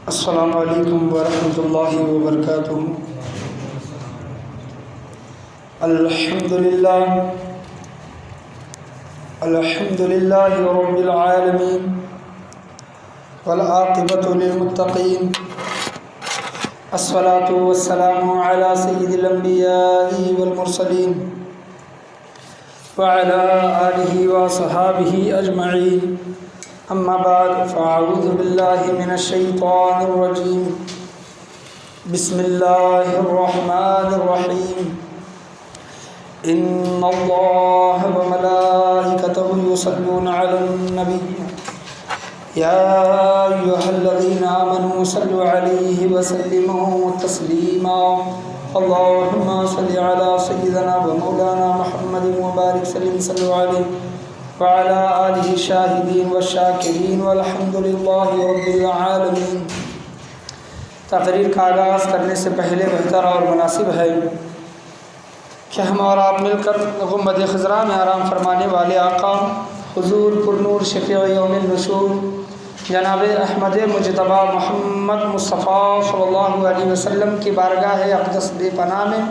السلام علیکم ورحمۃ اللہ وبرکاتہ۔ الحمد للہ رب العالمین والعاقبۃ للمتقین، الصلاۃ والسلام علی سید الانبیاء والمرسلین وعلی آلہ وصحابہ اجمعین، اما بعد فاعوذ باللہ من الشیطان الرجیم، بسم اللہ الرحمن الرحیم۔ ان اللہ وملائکتہ یصلون علی النبی یا ایھا الذین آمنوا صلوا علیہ وسلموا تسلیما، اللہم صل علی سیدنا ومولانا محمد وبارک وسلم صلوا علیہ وعلى آلہ الشاہدین والشاکرین والحمد للہ رب العالمین۔ تقریر کا آغاز کرنے سے پہلے بہتر اور مناسب ہے کہ ہم اور آپ مل کر گنبد خضراء میں آرام فرمانے والے آقا حضور پرنور شفیع یوم النشور جناب احمد مجتبیٰ محمد مصطفیٰ صلی اللہ علیہ وسلم کی بارگاہ اقدس بے پناہ میں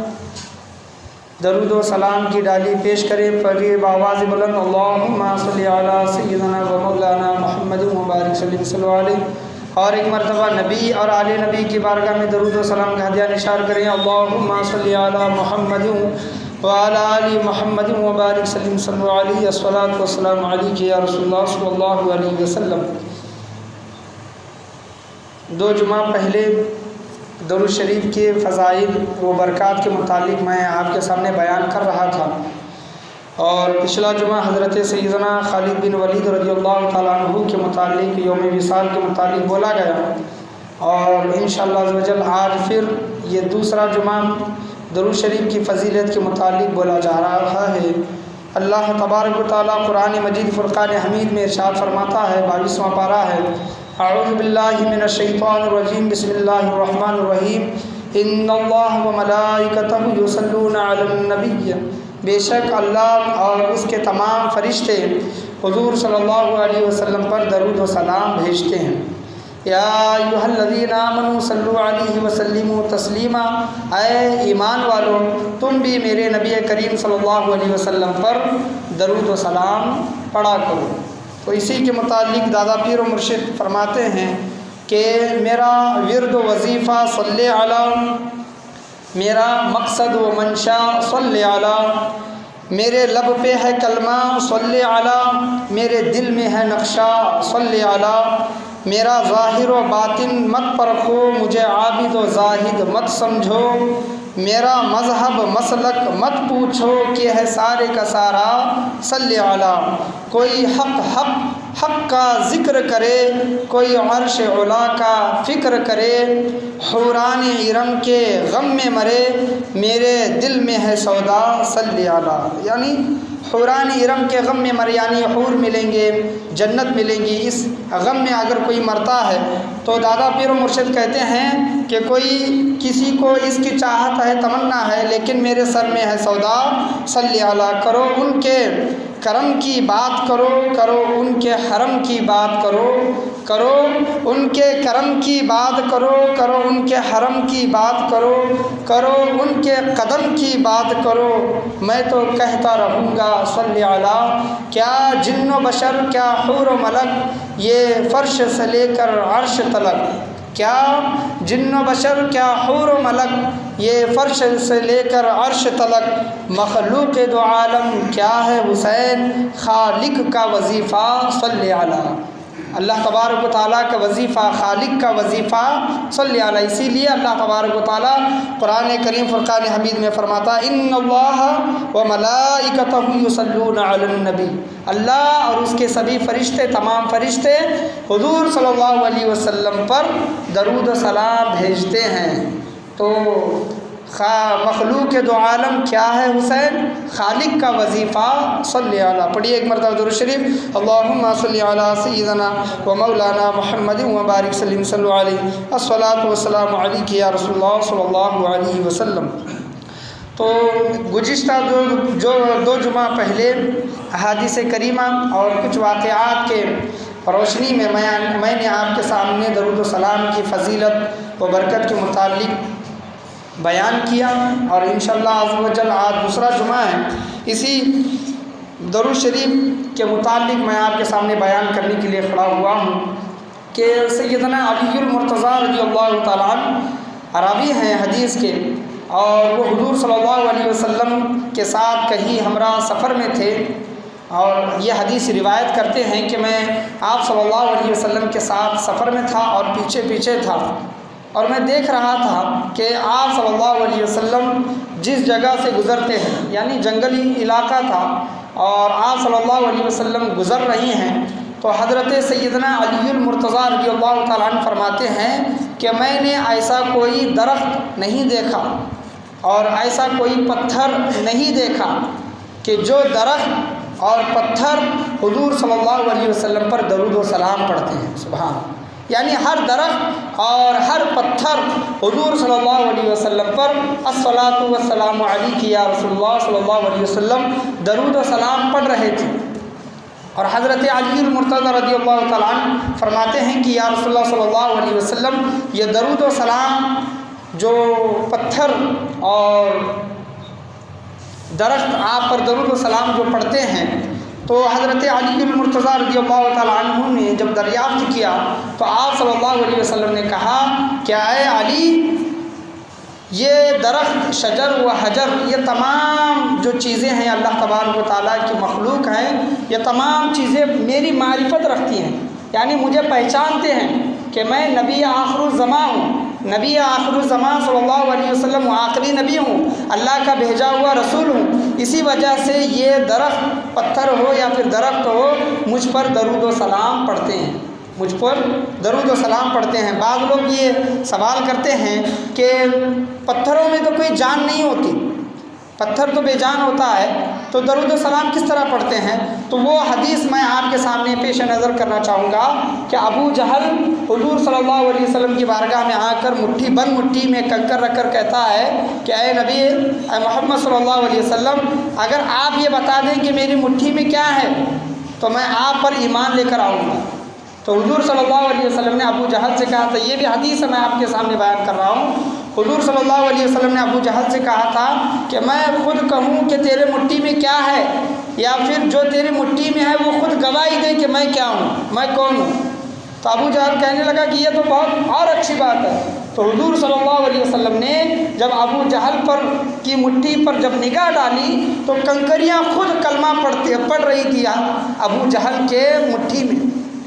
درود و سلام کی ڈالی پیش کرے، پڑھیے بآواز بلند اللہم صلی علی سیدنا و مولانا محمد مبارک وسلم صلی اللہ علیہ، اور ایک مرتبہ نبی اور آل نبی کی بارگاہ میں درود و سلام کا ہدیہ نثار کریں، اللہم صلی علی محمد وعلی آل محمد مبارک وسلم صلی اللہ علیہ، الصلاۃ والسلام علیک یا رسول اللہ صلی اللہ علیہ وسلم۔ 2 جمعہ پہلے درود شریف کے فضائل و برکات کے متعلق میں آپ کے سامنے بیان کر رہا تھا، اور پچھلا جمعہ حضرت سیدنا خالد بن ولید رضی اللہ تعالیٰ عنہ کے متعلق یوم وصال کے متعلق بولا گیا، اور انشاءاللہ عز و جل آج پھر یہ دوسرا جمعہ درود شریف کی فضیلت کے متعلق بولا جا رہا ہے۔ اللہ تبارک و تعالیٰ قرآن مجید فرقان حمید میں ارشاد فرماتا ہے، 22واں پارہ ہے، اعوذ باللہ من الشیطان الرجیم، بسم اللہ الرحمن الرحیم، ان اللہ وملائکتہ یصلون علی النبی، بے شک اللہ اور اس کے تمام فرشتے حضور صلی اللہ علیہ وسلم پر درود و سلام بھیجتے ہیں۔ یا ایھا الذین آمنوا صلوا علیہ وسلموا تسلیما، اے ایمان والو تم بھی میرے نبی کریم صلی اللہ علیہ وسلم پر درود و سلام پڑھا کرو۔ تو اسی کے متعلق دادا پیر و مرشد فرماتے ہیں کہ میرا ورد و وظیفہ صلی علی، میرا مقصد و منشا صلی علی، میرے لب پہ ہے کلمہ صلی علی، میرے دل میں ہے نقشہ صلی علی، میرا ظاہر و باطن مت پرکھو، مجھے عابد و زاہد مت سمجھو، میرا مذہب مسلک مت پوچھو کہ ہے سارے کا سارا صلی علی، کوئی حق کا ذکر کرے، کوئی عرش علا کا فکر کرے، حوران ارم کے غم میں مرے، میرے دل میں ہے سودا صلی علی، یعنی حوران ارم کے غم میں مرے یعنی حور ملیں گے، جنت ملیں گی، اس غم میں اگر کوئی مرتا ہے تو دادا پیر و مرشد کہتے ہیں کہ کسی کو اس کی چاہت ہے، تمنا ہے، لیکن میرے سر میں ہے سودا صلی علی، کرو ان کے کرم کی بات کرو، کرو ان کے حرم کی بات کرو، کرو ان کے کرم کی بات کرو، کرو ان کے حرم کی بات کرو، کرو ان کے قدم کی بات کرو، میں تو کہتا رہوں گا صلی علی، کیا جن و بشر کیا حور و ملک یہ فرش سے لے کر عرش تلک، کیا جن و بشر کیا حور و ملک یہ فرش سے لے کر عرش تلک، مخلوق دو عالم کیا ہے حسین خالق کا وظیفہ صلی علی۔ اللہ تبارک و تعالیٰ کا وظیفہ، خالق کا وظیفہ صلی علیہ، اسی لیے اللہ تبارک و تعالیٰ قرآن کریم فرقان حمید میں فرماتا ہے ان اللہ و ملائکتہ یصلون علی النبی، اللہ اور اس کے سبھی فرشتے، تمام فرشتے حضور صلی اللہ علیہ وسلم پر درود و سلام بھیجتے ہیں۔ تو مخلوق دو عالم کیا ہے حسین، خالق کا وظیفہ صلی علی۔ پڑھیے ایک مرتبہ درود شریف، اللہم صلی علی سیدنا و مولانا محمد وبارک وسلم صلی اللہ علیہ، الصلاۃ والسلام علیک یا رسول اللہ صلی اللہ علیہ وسلم۔ تو گزشتہ جو 2 جمعہ پہلے احادیث کریمہ اور کچھ واقعات کے روشنی میں میں نے آپ کے سامنے درود و سلام کی فضیلت و برکت کے متعلق بیان کیا، اور انشاءاللہ عز و جل آج دوسرا جمعہ ہے، اسی درود شریف کے متعلق میں آپ کے سامنے بیان کرنے کے لیے کھڑا ہوا ہوں کہ سیدنا علی المرتضیٰ رضی اللہ تعالیٰ عنہ راوی ہیں حدیث کے، اور وہ حضور صلی اللہ علیہ وسلم کے ساتھ کہیں ہمراہ سفر میں تھے، اور یہ حدیث روایت کرتے ہیں کہ میں آپ صلی اللہ علیہ وسلم کے ساتھ سفر میں تھا اور پیچھے پیچھے تھا، اور میں دیکھ رہا تھا کہ آپ صلی اللہ علیہ وسلم جس جگہ سے گزرتے ہیں، یعنی جنگلی علاقہ تھا، اور آپ صلی اللہ علیہ وسلم گزر رہی ہیں، تو حضرت سیدنا علی المرتضیٰ رضی اللہ تعالیٰ عنہ فرماتے ہیں کہ میں نے ایسا کوئی درخت نہیں دیکھا اور ایسا کوئی پتھر نہیں دیکھا کہ جو درخت اور پتھر حضور صلی اللہ علیہ وسلم پر درود و سلام پڑھتے ہیں۔ سبحان اللہ، یعنی ہر درخت اور ہر پتھر حضور صلی اللہ علیہ وسلم پر الصلاۃ والسلام علیک یا رسول اللہ صلی اللہ علیہ وسلم درود و سلام پڑھ رہے تھے، اور حضرت علی المرتضیٰ رضی اللہ تعالیٰ عنہ فرماتے ہیں کہ یا رسول اللہ صلی اللہ علیہ وسلم یہ درود و سلام جو پتھر اور درخت آپ پر درود و سلام جو پڑھتے ہیں، تو حضرت علی المرتضیٰ رضی اللہ تعالیٰ عنہ نے جب دریافت کیا تو آپ صلی اللہ علیہ وسلم نے کہا کہ اے علی، یہ درخت، شجر و حجر، یہ تمام جو چیزیں ہیں اللہ تبارک و تعالیٰ کی مخلوق ہیں، یہ تمام چیزیں میری معرفت رکھتی ہیں، یعنی مجھے پہچانتے ہیں کہ میں نبی آخر الزماں ہوں، نبی آخر الزماں صلی اللہ علیہ وسلم آخری نبی ہوں، اللہ کا بھیجا ہوا رسول ہوں، اسی وجہ سے یہ درخت، پتھر ہو یا پھر درخت ہو، مجھ پر درود و سلام پڑھتے ہیں، مجھ پر درود و سلام پڑھتے ہیں۔ بعض لوگ یہ سوال کرتے ہیں کہ پتھروں میں تو کوئی جان نہیں ہوتی، پتھر تو بے جان ہوتا ہے، تو درود و سلام کس طرح پڑھتے ہیں؟ تو وہ حدیث میں آپ کے سامنے پیش نظر کرنا چاہوں گا کہ ابو جہل حضور صلی اللہ علیہ وسلم کی بارگاہ میں آ کر مٹھی میں کنکر رکھ کر کہتا ہے کہ اے نبی، اے محمد صلی اللہ علیہ وسلم، اگر آپ یہ بتا دیں کہ میری مٹھی میں کیا ہے تو میں آپ پر ایمان لے کر آؤں گا۔ تو حضور صلی اللہ علیہ وسلم نے ابو جہل سے کہا تھا، یہ بھی حدیث ہے میں آپ کے سامنے بیان کر رہا ہوں، حضور صلی اللہ علیہ وسلم نے ابو جہل سے کہا تھا کہ میں خود کہوں کہ تیرے مٹھی میں کیا ہے، یا پھر جو تیری مٹھی میں ہے وہ خود گواہی دے کہ میں کیا ہوں، میں کون ہوں۔ تو ابو جہل کہنے لگا کہ یہ تو بہت اور اچھی بات ہے۔ تو حضور صلی اللہ علیہ وسلم نے جب ابو جہل پر کی مٹھی پر جب نگاہ ڈالی تو کنکریاں خود کلمہ پڑھ رہی تھی ابو جہل کے مٹھی میں۔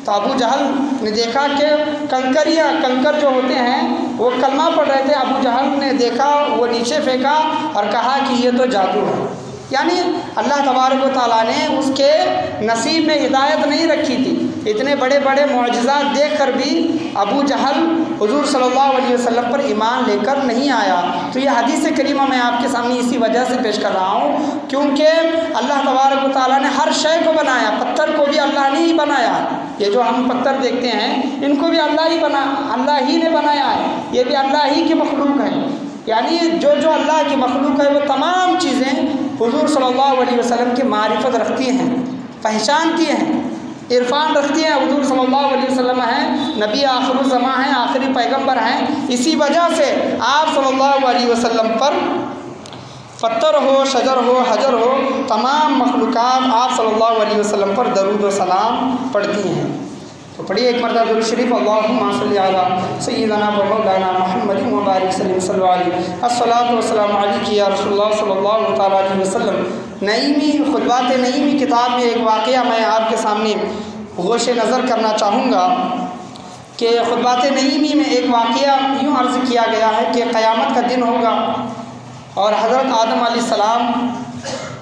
تو ابو جہل نے دیکھا کہ کنکر جو ہوتے ہیں وہ کلمہ پڑھ رہے تھے، ابو جہل نے دیکھا، وہ نیچے پھینکا اور کہا کہ یہ تو جادو ہے، یعنی اللہ تبارک و تعالیٰ نے اس کے نصیب میں ہدایت نہیں رکھی تھی۔ اتنے بڑے بڑے معجزات دیکھ کر بھی ابو جہل حضور صلی اللہ علیہ وسلم پر ایمان لے کر نہیں آیا۔ تو یہ حدیث کریمہ میں آپ کے سامنے اسی وجہ سے پیش کر رہا ہوں کیونکہ اللہ تبارک و تعالیٰ نے ہر شے کو بنایا، پتھر کو بھی اللہ نے ہی بنایا ہے، یہ جو ہم پتھر دیکھتے ہیں ان کو بھی اللہ ہی نے بنایا ہے، یہ بھی اللہ ہی کی مخلوق ہے، یعنی جو اللہ کی مخلوق ہے وہ تمام چیزیں حضور صلی اللہ علیہ وسلم کی معرفت رکھتی ہیں، پہچانتی ہیں، عرفان رکھتی ہیں۔ حضور صلی اللہ علیہ وسلم ہیں نبی آخر الزماں ہیں، آخری پیغمبر ہیں، اسی وجہ سے آپ صلی اللہ علیہ وسلم پر پتھر ہو، شجر ہو، حجر ہو، تمام مخلوقات آپ صلی اللہ علیہ وسلم پر درود و سلام پڑھتی ہیں۔ تو پڑھیے ایک مرتبہ درود شریف، اللہم صلی علی سیدنا و مولانا محمد و بارک وسلم صلی اللہ علیہ الصلاۃ والسلام علیک یا رسول اللہ صلی اللہ تعالیٰ علیہ وسلم۔ نعیمی خطبات نعیمی کتاب میں ایک واقعہ میں آپ کے سامنے گوش نظر کرنا چاہوں گا کہ خطبات نعیمی میں ایک واقعہ یوں عرض کیا گیا ہے کہ قیامت کا دن ہوگا اور حضرت آدم علیہ السلام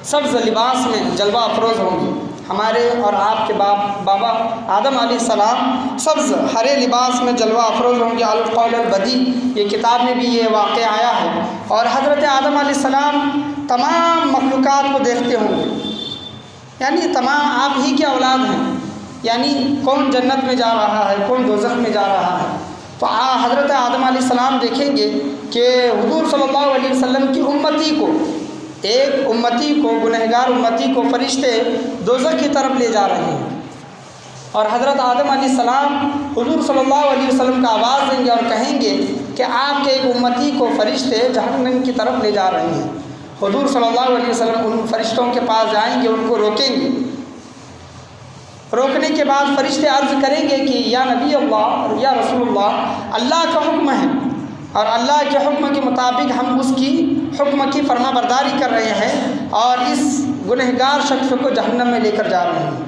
سبز لباس میں جلوہ افروز ہوں گے، ہمارے اور آپ کے بابا آدم علیہ السلام سبز ہرے لباس میں جلوہ افروز ہوں گے، القول البدی یہ کتاب میں بھی یہ واقعہ آیا ہے، اور حضرت آدم علیہ السلام تمام مخلوقات کو دیکھتے ہوں گے، یعنی تمام آپ ہی کے اولاد ہیں، یعنی کون جنت میں جا رہا ہے، کون دوزخ میں جا رہا ہے۔ تو حضرت آدم علیہ السلام دیکھیں گے کہ حضور صلی اللہ علیہ وسلم کی امتی کو، ایک امتی کو، گنہگار امتی کو فرشتے دوزخ کی طرف لے جا رہے ہیں، اور حضرت آدم علیہ السلام حضور صلی اللہ علیہ وسلم کا آواز دیں گے اور کہیں گے کہ آپ کے ایک امتی کو فرشتے جہنم کی طرف لے جا رہے ہیں۔ حضور صلی اللہ علیہ وسلم ان فرشتوں کے پاس جائیں گے، ان کو روکیں گے۔ روکنے کے بعد فرشتے عرض کریں گے کہ یا نبی اللہ، یا رسول اللہ، اللہ کا حکم ہے اور اللہ کے حکم کے مطابق ہم اس کی حکم کی فرما برداری کر رہے ہیں اور اس گنہگار شخص کو جہنم میں لے کر جا رہے ہیں۔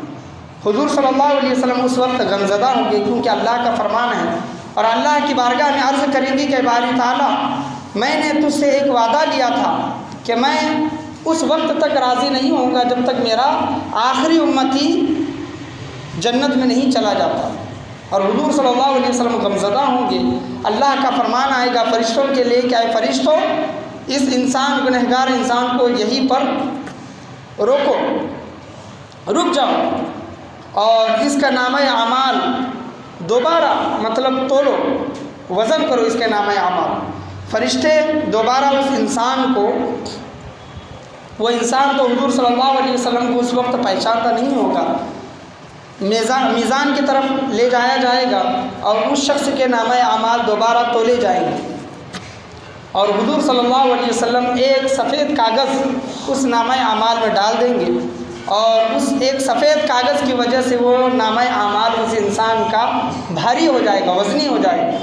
حضور صلی اللہ علیہ وسلم اس وقت غمزدہ ہوں گے، کیونکہ اللہ کا فرمان ہے، اور اللہ کی بارگاہ میں عرض کریں گے کہ باری تعالیٰ، میں نے تجھ سے ایک وعدہ لیا تھا کہ میں اس وقت تک راضی نہیں ہوں گا جب تک میرا آخری امتی جنت میں نہیں چلا جاتا۔ اور حضور صلی اللہ علیہ وسلم غمزدہ ہوں گے۔ اللہ کا فرمان آئے گا فرشتوں کے لیے کہ اے فرشتوں، اس انسان گنہگار انسان کو یہیں پر روکو، رک جاؤ، اور اس کا نامہ اعمال دوبارہ تولو، وزن کرو اس کے نامہ اعمال۔ فرشتے دوبارہ اس انسان کو، وہ انسان تو حضور صلی اللہ علیہ وسلم کو اس وقت پہچانتا نہیں ہوگا، میزان کی طرف لے جایا جائے گا اور اس شخص کے نامہ اعمال دوبارہ تولے جائیں گے، اور حضور صلی اللہ علیہ وسلم ایک سفید کاغذ اس نامہ اعمال میں ڈال دیں گے، اور اس ایک سفید کاغذ کی وجہ سے وہ نامہ اعمال اس انسان کا بھاری ہو جائے گا، وزنی ہو جائے گا،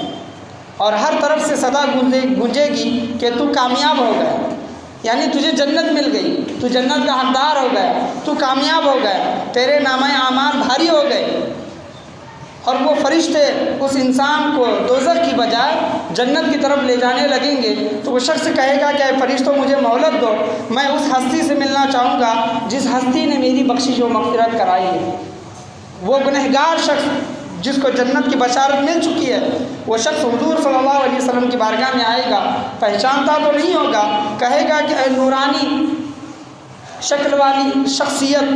اور ہر طرف سے صدا گونجے گی کہ تو کامیاب ہو گیا، یعنی تجھے جنت مل گئی، تو جنت کا حقدار ہو گیا، تو کامیاب ہو گیا، تیرے نامہ اعمال بھاری ہو گئے۔ اور وہ فرشتے اس انسان کو دوزخ کی بجائے جنت کی طرف لے جانے لگیں گے، تو وہ شخص کہے گا کہ اے فرشتوں، مجھے مہلت دو، میں اس ہستی سے ملنا چاہوں گا جس ہستی نے میری بخشش و مغفرت کرائی ہے۔ وہ گنہگار شخص جس کو جنت کی بشارت مل چکی ہے، وہ شخص حضور صلی اللہ علیہ وسلم کی بارگاہ میں آئے گا، پہچانتا تو نہیں ہوگا، کہے گا کہ اے نورانی شکل والی شخصیت،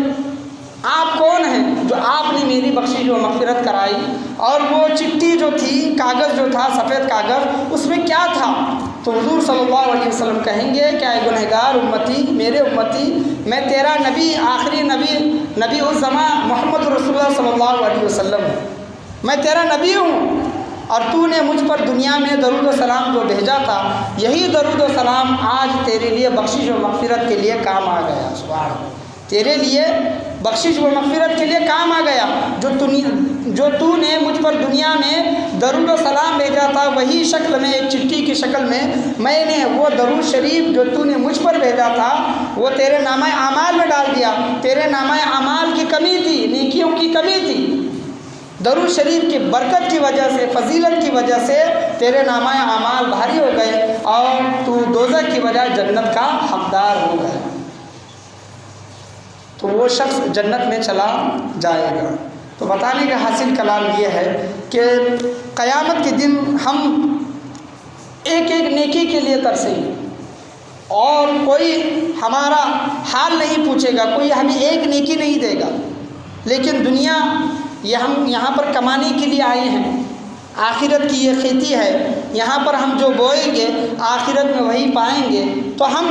آپ کون ہیں جو آپ نے میری بخشش و مغفرت کرائی؟ اور وہ چٹھی جو تھی، کاغذ جو تھا، سفید کاغذ، اس میں کیا تھا؟ تو حضور صلی اللہ علیہ وسلم کہیں گے کہ اے گنہگار امتی، میرے امتی، میں تیرا نبی، آخری نبی الزمان محمد رسول اللہ صلی اللہ علیہ وسلم ہوں، میں تیرا نبی ہوں، اور تو نے مجھ پر دنیا میں درود و سلام جو بھیجا تھا، یہی درود و سلام آج تیرے لیے بخشش و مغفرت کے لیے کام آ گیا۔ سبحان اللہ، تیرے لیے بخشش و مغفرت کے لیے کام آ گیا۔ جو تو نے مجھ پر دنیا میں درود و سلام بھیجا تھا، وہی شکل میں، ایک چٹھی کی شکل میں نے وہ درود شریف جو تو نے مجھ پر بھیجا تھا وہ تیرے نامہ اعمال میں ڈال دیا۔ تیرے نامہ اعمال کی کمی تھی، نیکیوں کی کمی تھی، درود شریف کی برکت کی وجہ سے، فضیلت کی وجہ سے تیرے نامہ اعمال بھاری ہو گئے اور تو دوزخ کی بجائے جنت کا حقدار ہو گئے۔ تو وہ شخص جنت میں چلا جائے گا۔ تو بتانے کا حاصل کلام یہ ہے کہ قیامت کے دن ہم ایک ایک نیکی کے لیے ترسیں گے، اور کوئی ہمارا حال نہیں پوچھے گا، کوئی ہمیں ایک نیکی نہیں دے گا، لیکن دنیا یہ ہم یہاں پر کمانے کے لیے آئے ہیں، آخرت کی یہ کھیتی ہے، یہاں پر ہم جو بوئیں گے آخرت میں وہی پائیں گے۔ تو ہم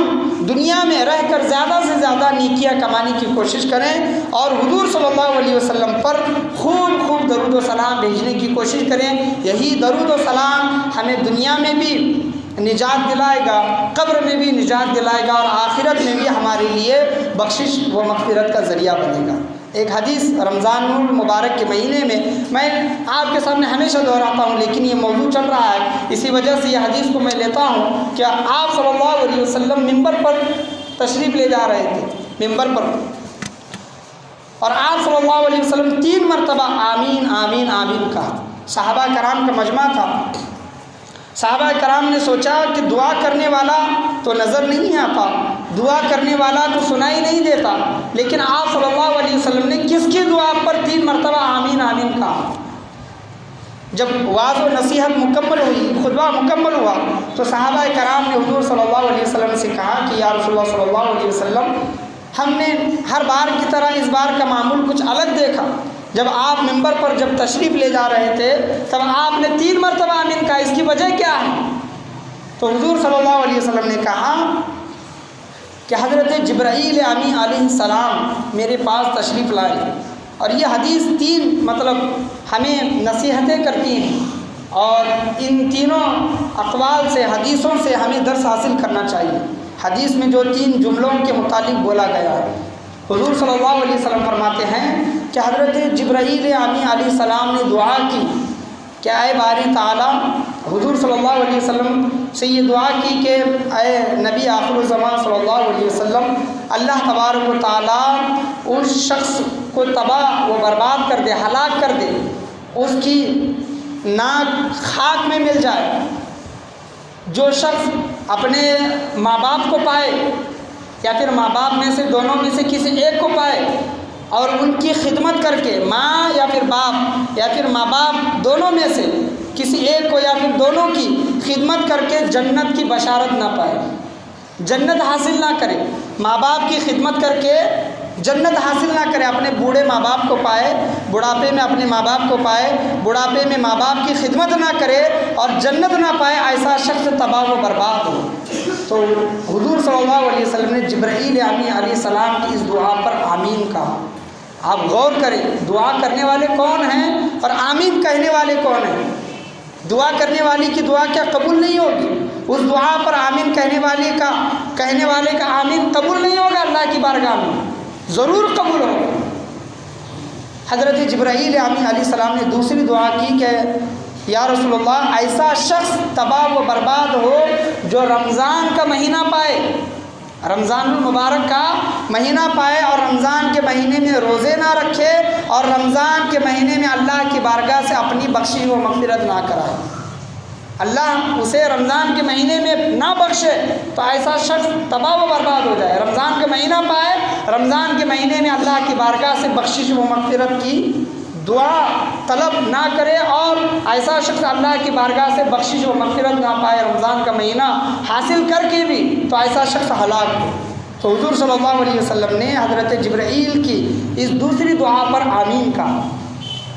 دنیا میں رہ کر زیادہ سے زیادہ نیکیاں کمانے کی کوشش کریں، اور حضور صلی اللہ علیہ وسلم پر خوب درود و سلام بھیجنے کی کوشش کریں۔ یہی درود و سلام ہمیں دنیا میں بھی نجات دلائے گا، قبر میں بھی نجات دلائے گا، اور آخرت میں بھی ہمارے لیے بخشش و مغفرت کا ذریعہ بنے گا۔ ایک حدیث رمضان المبارک کے مہینے میں آپ کے سامنے ہمیشہ دہراتا ہوں، لیکن یہ موضوع چل رہا ہے، اسی وجہ سے یہ حدیث کو میں لیتا ہوں کہ آپ صلی اللہ علیہ وسلم ممبر پر تشریف لے جا رہے تھے، ممبر پر، اور آپ صلی اللہ علیہ وسلم 3 مرتبہ آمین آمین آمین کہا۔ صحابہ کرام کا مجمع تھا، صحابہ کرام نے سوچا کہ دعا کرنے والا تو نظر نہیں آتا، دعا کرنے والا تو سنائی نہیں دیتا، لیکن آپ صلی اللہ علیہ وسلم نے کس کی دعا پر 3 مرتبہ آمین آمین کہا؟ جب وعظ و نصیحت مکمل ہوئی، خطبہ مکمل ہوا، تو صحابہ کرام نے حضور صلی اللہ علیہ وسلم سے کہا کہ یا رسول اللہ صلی اللہ علیہ وسلم، ہم نے ہر بار کی طرح اس بار کا معمول کچھ الگ دیکھا، جب آپ ممبر پر جب تشریف لے جا رہے تھے تب آپ نے 3 مرتبہ آمین کہا، اس کی وجہ کیا ہے؟ تو حضور صلی اللہ علیہ وسلم نے کہا کہ حضرت جبرائیل امین علیہ السلام میرے پاس تشریف لائے، اور یہ حدیث تین مطلب ہمیں نصیحتیں کرتی ہیں، اور ان تینوں اقوال سے، حدیثوں سے ہمیں درس حاصل کرنا چاہیے۔ حدیث میں جو تین جملوں کے متعلق بولا گیا ہے، حضور صلی اللہ علیہ وسلم فرماتے ہیں کہ حضرت جبرائیل امی علیہ السلام نے دعا کی کہ اے باری تعالیٰ، حضور صلی اللہ علیہ وسلم سے یہ دعا کی کہ اے نبی آخر الزمان صلی اللہ علیہ وسلم، اللہ تبارک و تعالیٰ اس شخص کو تباہ و برباد کر دے، ہلاک کر دے، اس کی ناک خاک میں مل جائے، جو شخص اپنے ماں باپ کو پائے یا پھر ماں باپ میں سے دونوں میں سے کسی ایک کو پائے اور ان کی خدمت کر کے، ماں یا پھر باپ یا پھر ماں باپ دونوں میں سے کسی ایک کو یا پھر دونوں کی خدمت کر کے جنت کی بشارت نہ پائے، جنت حاصل نہ کرے، ماں باپ کی خدمت کر کے جنت حاصل نہ کرے، اپنے بوڑھے ماں باپ کو پائے، بڑھاپے میں اپنے ماں باپ کو پائے، بڑھاپے میں ماں باپ کی خدمت نہ کرے اور جنت نہ پائے، ایسا شخص تباہ و برباد ہو۔ تو حضور صلی اللہ علیہ وسلم نے جبرائیل امی علیہ السلام کی اس دعا پر آمین کہا۔ آپ غور کریں، دعا کرنے والے کون ہیں اور آمین کہنے والے کون ہیں؟ دعا کرنے والی کی دعا کیا قبول نہیں ہوگی؟ اس دعا پر آمین کہنے والے کا آمین قبول نہیں ہوگا؟ اللہ کی بارگاہ میں ضرور قبول ہوگا۔ حضرت جبرائیل امی علیہ السلام نے دوسری دعا کی کہ یا رسول اللہ، ایسا شخص تباہ و برباد ہو جو رمضان کا مہینہ پائے، رمضان المبارک کا مہینہ پائے اور رمضان کے مہینے میں روزے نہ رکھے اور رمضان کے مہینے میں اللہ کی بارگاہ سے اپنی بخشش و مغفرت نہ کرائے، اللہ اسے رمضان کے مہینے میں نہ بخشے تو ایسا شخص تباہ و برباد ہو جائے۔ رمضان کا مہینہ پائے، رمضان کے مہینے میں اللہ کی بارگاہ سے بخشش و مغفرت کی دعا طلب نہ کرے اور ایسا شخص اللہ کی بارگاہ سے بخشش و مغفرت نہ پائے رمضان کا مہینہ حاصل کر کے بھی، تو ایسا شخص ہلاک ہو۔ تو حضور صلی اللہ علیہ وسلم نے حضرت جبرائیل کی اس دوسری دعا پر آمین کہا،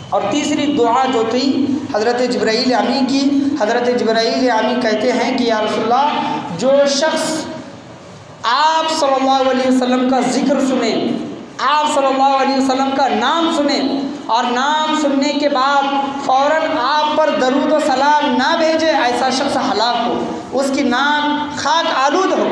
اور تیسری دعا جو تھی حضرت جبرائیل امی کی، حضرت جبرائیل امی کہتے ہیں کہ یا رسول اللہ، جو شخص آپ صلی اللہ علیہ وسلم کا ذکر سنے، آپ صلی اللہ علیہ وسلم کا نام سنے اور نام سننے کے بعد فوراً آپ پر درود و سلام نہ بھیجے، ایسا شخص ہلاک ہو، اس کی ناک خاک آلود ہو۔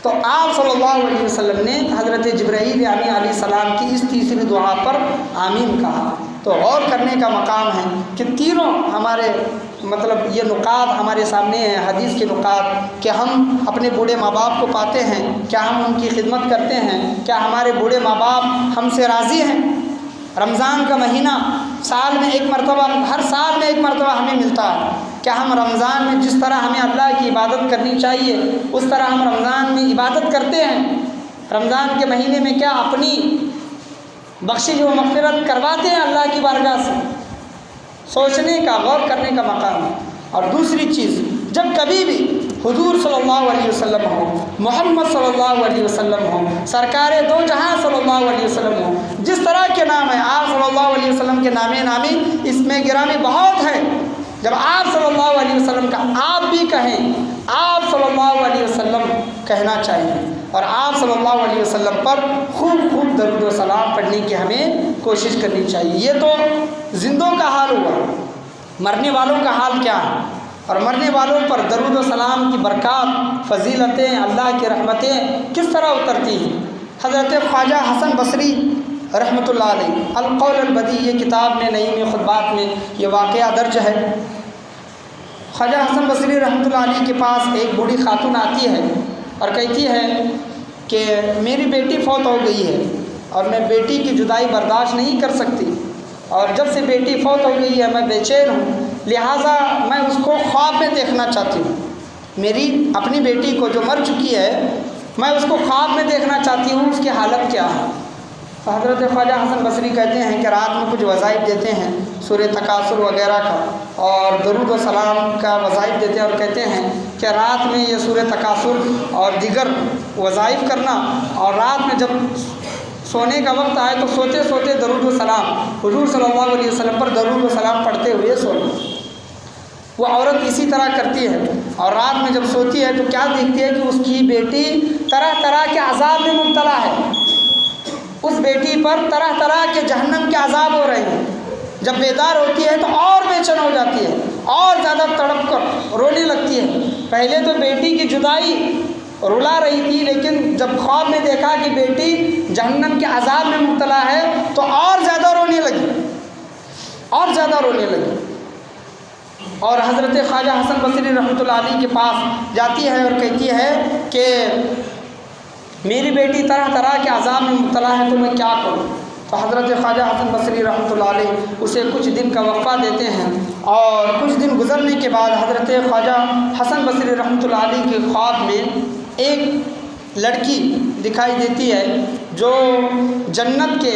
تو آپ صلی اللہ علیہ وسلم نے حضرت جبرائیل امی علیہ السلام کی اس تیسری دعا پر آمین کہا۔ تو غور کرنے کا مقام ہے کہ تینوں ہمارے مطلب یہ نکات ہمارے سامنے ہیں، حدیث کے نکات، کہ ہم اپنے بوڑھے ماں باپ کو پاتے ہیں، کیا ہم ان کی خدمت کرتے ہیں، کیا ہمارے بوڑھے ماں باپ ہم سے راضی ہیں؟ رمضان کا مہینہ سال میں ایک مرتبہ، ہر سال میں ایک مرتبہ ہمیں ملتا ہے، کیا ہم رمضان میں جس طرح ہمیں اللہ کی عبادت کرنی چاہیے اس طرح ہم رمضان میں عبادت کرتے ہیں؟ رمضان کے مہینے میں کیا اپنی بخشش و مغفرت کرواتے ہیں اللہ کی بارگاہ سے؟ سوچنے کا، غور کرنے کا مقام ہے۔ اور دوسری چیز، جب کبھی بھی حضور صلی اللہ علیہ وسلم ہو، محمد صلی اللہ علیہ وسلم ہو، سرکار دو جہاں صلی اللہ علیہ وسلم ہو، جس طرح کے نام ہے آپ صلی اللہ علیہ وسلم کے نام نامی اس میں گرامی بہت ہے، جب آپ صلی اللہ علیہ وسلم کا آپ بھی کہیں، آپ صلی اللہ علیہ وسلم کہنا چاہیے، اور آپ صلی اللہ علیہ وسلم پر خوب خوب درود و سلام پڑھنے کی ہمیں کوشش کرنی چاہیے۔ یہ تو زندوں کا حال ہوا، مرنے والوں کا حال کیا ہے؟ اور مرنے والوں پر درود و سلام کی برکات، فضیلتیں، اللہ کی رحمتیں کس طرح اترتی ہیں؟ حضرت خواجہ حسن بصری رحمۃ اللہ علیہ القول البدیع، یہ کتاب میں نعیم خطبات میں یہ واقعہ درج ہے۔ خواجہ حسن بصری رحمۃ اللہ علیہ کے پاس ایک بوڑھی خاتون آتی ہے اور کہتی ہے کہ میری بیٹی فوت ہو گئی ہے اور میں بیٹی کی جدائی برداشت نہیں کر سکتی، اور جب سے بیٹی فوت ہو گئی ہے میں بے چین ہوں، لہٰذا میں اس کو خواب میں دیکھنا چاہتی ہوں، میری اپنی بیٹی کو جو مر چکی ہے میں اس کو خواب میں دیکھنا چاہتی ہوں، اس کی حالت کیا ہے؟ تو حضرت خواجہ حسن بصری کہتے ہیں کہ رات میں کچھ وظائف دیتے ہیں، سورہ تکاثر وغیرہ کا اور درود و سلام کا وظائف دیتے ہیں، اور کہتے ہیں کہ رات میں یہ سورہ تکاثر اور دیگر وظائف کرنا، اور رات میں جب سونے کا وقت آئے تو سوتے سوتے درود و سلام حضور صلی اللہ علیہ وسلم پر درود و سلام پڑھتے ہوئے سونا۔ وہ عورت اسی طرح کرتی ہے، اور رات میں جب سوتی ہے تو کیا دیکھتی ہے کہ اس کی بیٹی طرح طرح کے عذاب میں مبتلا ہے، اس بیٹی پر طرح طرح کے جہنم کے عذاب ہو رہے ہیں۔ جب بیدار ہوتی ہے تو اور بے چین ہو جاتی ہے، اور زیادہ تڑپ کر رونے لگتی ہے۔ پہلے تو بیٹی کی جدائی رلا رہی تھی، لیکن جب خواب میں دیکھا کہ بیٹی جہنم کے عذاب میں مبتلا ہے تو اور زیادہ رونے لگی، اور زیادہ رونے لگی، اور حضرت خواجہ حسن بصری رحمۃ اللہ علیہ کے پاس جاتی ہے اور کہتی ہے کہ میری بیٹی طرح طرح کے عذاب میں مبتلا ہے تو میں کیا کروں؟ تو حضرت خواجہ حسن بصری رحمۃ اللہ علیہ اسے کچھ دن کا وقفہ دیتے ہیں، اور کچھ دن گزرنے کے بعد حضرت خواجہ حسن بصری رحمۃ اللہ علیہ کے خواب میں ایک لڑکی دکھائی دیتی ہے جو جنت کے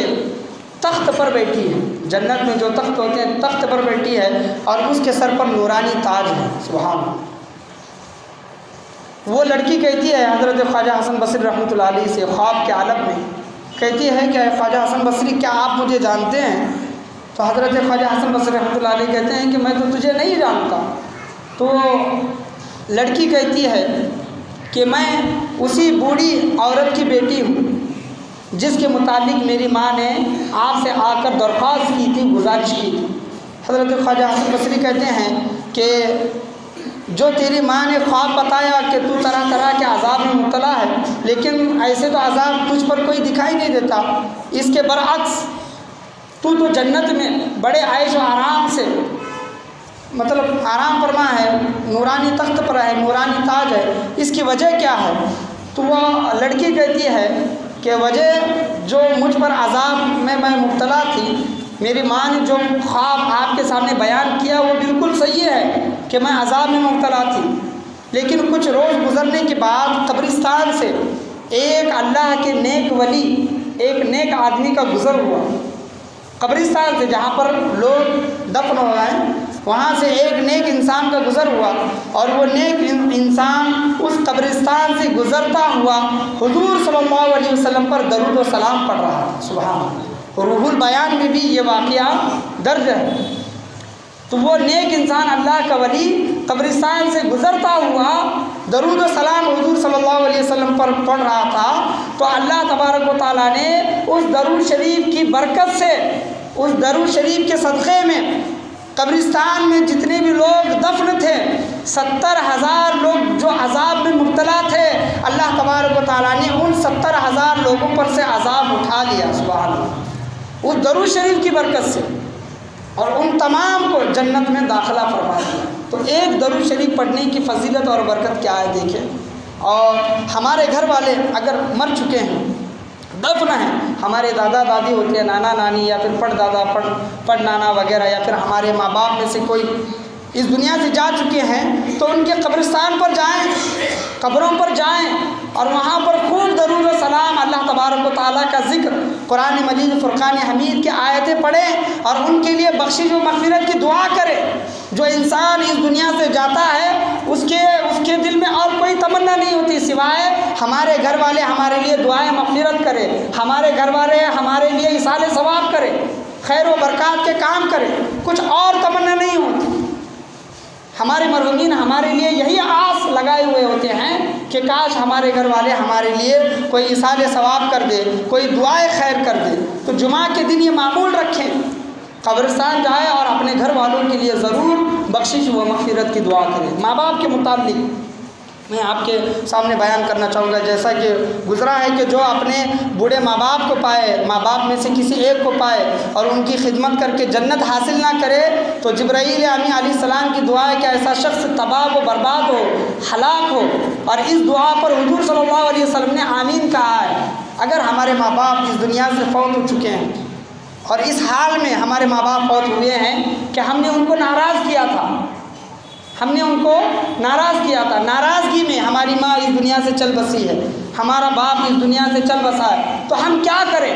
تخت پر بیٹھی ہے، جنت میں جو تخت ہوتے ہیں تخت پر بیٹھی ہے، اور اس کے سر پر نورانی تاج ہے۔ سبحان اللہ۔ وہ لڑکی کہتی ہے حضرت خواجہ حسن بصری رحمۃ اللہ علیہ سے خواب کے عالم میں، کہتی ہے کہ خواجہ حسن بصری کیا آپ مجھے جانتے ہیں؟ تو حضرت خواجہ حسن بصری رحمۃ اللہ علیہ کہتے ہیں کہ میں تو تجھے نہیں جانتا۔ تو لڑکی کہتی ہے کہ میں اسی بوڑھی عورت کی بیٹی ہوں جس کے متعلق میری ماں نے آپ سے آ کر درخواست کی تھی، گزارش کی تھی۔ حضرت خواجہ حسن بصری کہتے ہیں کہ جو تیری ماں نے خواب بتایا کہ تو طرح طرح کے عذاب میں مبتلا ہے، لیکن ایسے تو عذاب تجھ پر کوئی دکھائی نہیں دیتا، اس کے برعکس تو جنت میں بڑے عیش و آرام سے مطلب آرام فرما ہے، نورانی تخت پر ہے، نورانی تاج ہے، اس کی وجہ کیا ہے؟ تو وہ لڑکی کہتی ہے کہ وجہ جو مجھ پر عذاب میں مبتلا تھی، میری ماں نے جو خواب آپ کے سامنے بیان کیا وہ بالکل صحیح ہے کہ میں عذاب میں مبتلا تھی، لیکن کچھ روز گزرنے کے بعد قبرستان سے ایک اللہ کے نیک ولی، ایک نیک آدمی کا گزر ہوا۔ قبرستان سے جہاں پر لوگ دفن ہو گئے وہاں سے ایک نیک انسان کا گزر ہوا، اور وہ نیک انسان اس قبرستان سے گزرتا ہوا حضور صلی اللہ علیہ وسلم پر درود و سلام پڑھ رہا تھا۔ سبحان اللہ۔ روح البیان میں بھی یہ واقعہ درج ہے۔ تو وہ نیک انسان اللہ کا ولی قبرستان سے گزرتا ہوا درود و سلام حضور صلی اللہ علیہ وسلم پر پڑھ رہا تھا، تو اللہ تبارک و تعالیٰ نے اس درود شریف کی برکت سے، اس درود شریف کے صدقے میں قبرستان میں جتنے بھی لوگ دفن تھے، 70,000 لوگ جو عذاب میں مبتلا تھے، اللہ تبارک و تعالیٰ نے ان 70,000 لوگوں پر سے عذاب اٹھا لیا۔ سبحان اللہ۔ اس درود شریف کی برکت سے، اور ان تمام کو جنت میں داخلہ فرما دیا۔ تو ایک درود شریف پڑھنے کی فضیلت اور برکت کیا ہے دیکھیں۔ اور ہمارے گھر والے اگر مر چکے ہیں، دفن ہیں، ہمارے دادا دادی ہوتے ہیں، نانا نانی یا پھر پڑ دادا پڑ نانا وغیرہ، یا پھر ہمارے ماں باپ میں سے کوئی اس دنیا سے جا چکے ہیں، تو ان کے قبرستان پر جائیں، قبروں پر جائیں، اور وہاں پر خوب درود و سلام، اللہ تبارک و تعالیٰ کا ذکر، قرآن مجید فرقان حمید کی آیتیں پڑھیں، اور ان کے لیے بخشش و مغفرت کی دعا کریں۔ جو انسان اس دنیا سے جاتا ہے اس کے دل میں اور کوئی تمنا نہیں ہوتی سوائے ہمارے گھر والے ہمارے لیے دعائیں مغفرت کرے، ہمارے گھر والے ہمارے لیے ایصال ثواب کرے، خیر و برکات کے کام کرے، کچھ اور تمنا نہیں ہوتی۔ ہمارے مرحومین ہمارے لیے یہی آس لگائے ہوئے ہوتے ہیں کہ کاش ہمارے گھر والے ہمارے لیے کوئی ایصال ثواب کر دے، کوئی دعائے خیر کر دے۔ تو جمعہ کے دن یہ معمول رکھیں، قبرستان جائیں اور اپنے گھر والوں کے لیے ضرور بخشش و مغفرت کی دعا کریں۔ ماں باپ کے متعلق میں آپ کے سامنے بیان کرنا چاہوں گا، جیسا کہ گزرا ہے کہ جو اپنے بوڑھے ماں باپ کو پائے، ماں باپ میں سے کسی ایک کو پائے اور ان کی خدمت کر کے جنت حاصل نہ کرے، تو جبرائیل امین علیہ السلام کی دعا ہے کہ ایسا شخص تباہ و برباد ہو، ہلاک ہو۔ اور اس دعا پر حضور صلی اللہ علیہ وسلم نے آمین کہا ہے۔ اگر ہمارے ماں باپ اس دنیا سے فوت ہو چکے ہیں اور اس حال میں ہمارے ماں باپ فوت ہوئے ہیں کہ ہم نے ان کو ناراض کیا تھا، ہم نے ان کو ناراض کیا تھا، ناراضگی میں ہماری ماں اس دنیا سے چل بسی ہے، ہمارا باپ اس دنیا سے چل بسا ہے، تو ہم کیا کریں؟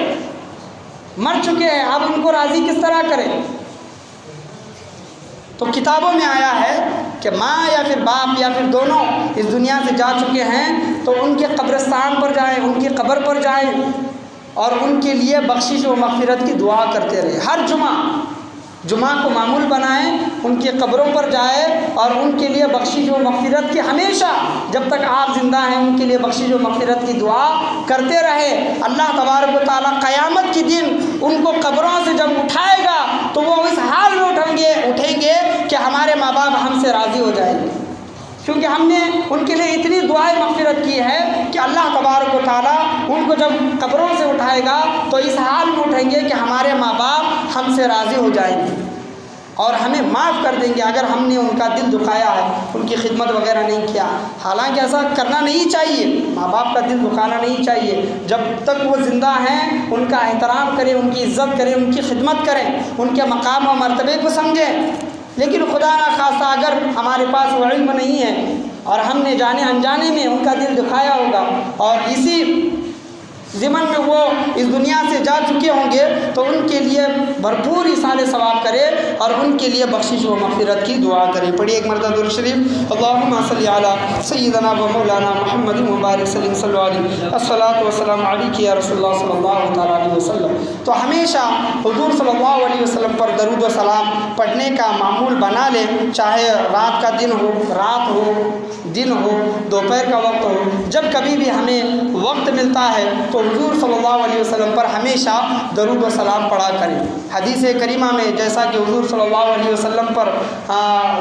مر چکے ہیں، اب ان کو راضی کس طرح کریں؟ تو کتابوں میں آیا ہے کہ ماں یا پھر باپ یا پھر دونوں اس دنیا سے جا چکے ہیں تو ان کے قبرستان پر جائیں، ان کی قبر پر جائیں اور ان کے لیے بخشش و مغفرت کی دعا کرتے رہے۔ ہر جمعہ کو معمول بنائیں ان کی قبروں پر جائے اور ان کے لیے بخشش و مغفرت کی ہمیشہ جب تک آپ زندہ ہیں ان کے لیے بخشش و مغفرت کی دعا کرتے رہے۔ اللہ تبارک و تعالیٰ قیامت کے دن ان کو قبروں سے جب اٹھائے گا تو وہ اس حال میں اٹھیں گے کہ ہمارے ماں باپ ہم سے راضی ہو جائیں گے، کیونکہ ہم نے ان کے لیے اتنی دعائیں مغفرت کی ہے کہ اللہ تبارک و تعالیٰ ان کو جب قبروں سے اٹھائے گا تو اس حال میں اٹھیں گے کہ ہمارے ماں باپ ہم سے راضی ہو جائیں گے اور ہمیں معاف کر دیں گے اگر ہم نے ان کا دل دکھایا ہے، ان کی خدمت وغیرہ نہیں کیا۔ حالانکہ ایسا کرنا نہیں چاہیے، ماں باپ کا دل دکھانا نہیں چاہیے، جب تک وہ زندہ ہیں ان کا احترام کریں، ان کی عزت کریں، ان کی خدمت کریں، ان کے مقام و مرتبے کو سمجھیں۔ لیکن خدا نہ خواستہ اگر ہمارے پاس وہ علم نہیں ہے اور ہم نے جانے انجانے میں ان کا دل دکھایا ہوگا اور اسی ضمن میں وہ اس دنیا سے جا چکے ہوں گے تو ان کے لیے بھرپور ایصال ثواب کرے اور ان کے لیے بخشش و مغفرت کی دعا کرے۔ پڑھیے ایک مرتبہ درود شریف، اللہم صلی علی سیدنا و مولانا محمد مبارک صلی اللہ علیہ الصلاۃ والسلام علیک یا رسول اللہ صلی اللہ تعالیٰ علیہ وسلم۔ تو ہمیشہ حضور صلی اللہ علیہ وسلم پر درود و سلام پڑھنے کا معمول بنا لیں، چاہے رات کا دن ہو، رات ہو، دن ہو، دوپہر کا وقت ہو، جب کبھی بھی ہمیں وقت ملتا ہے تو حضور صلی اللہ علیہ وسلم پر ہمیشہ درود و سلام پڑھا کریں۔ حدیث کریمہ میں جیسا کہ حضور صلی اللہ علیہ وسلم پر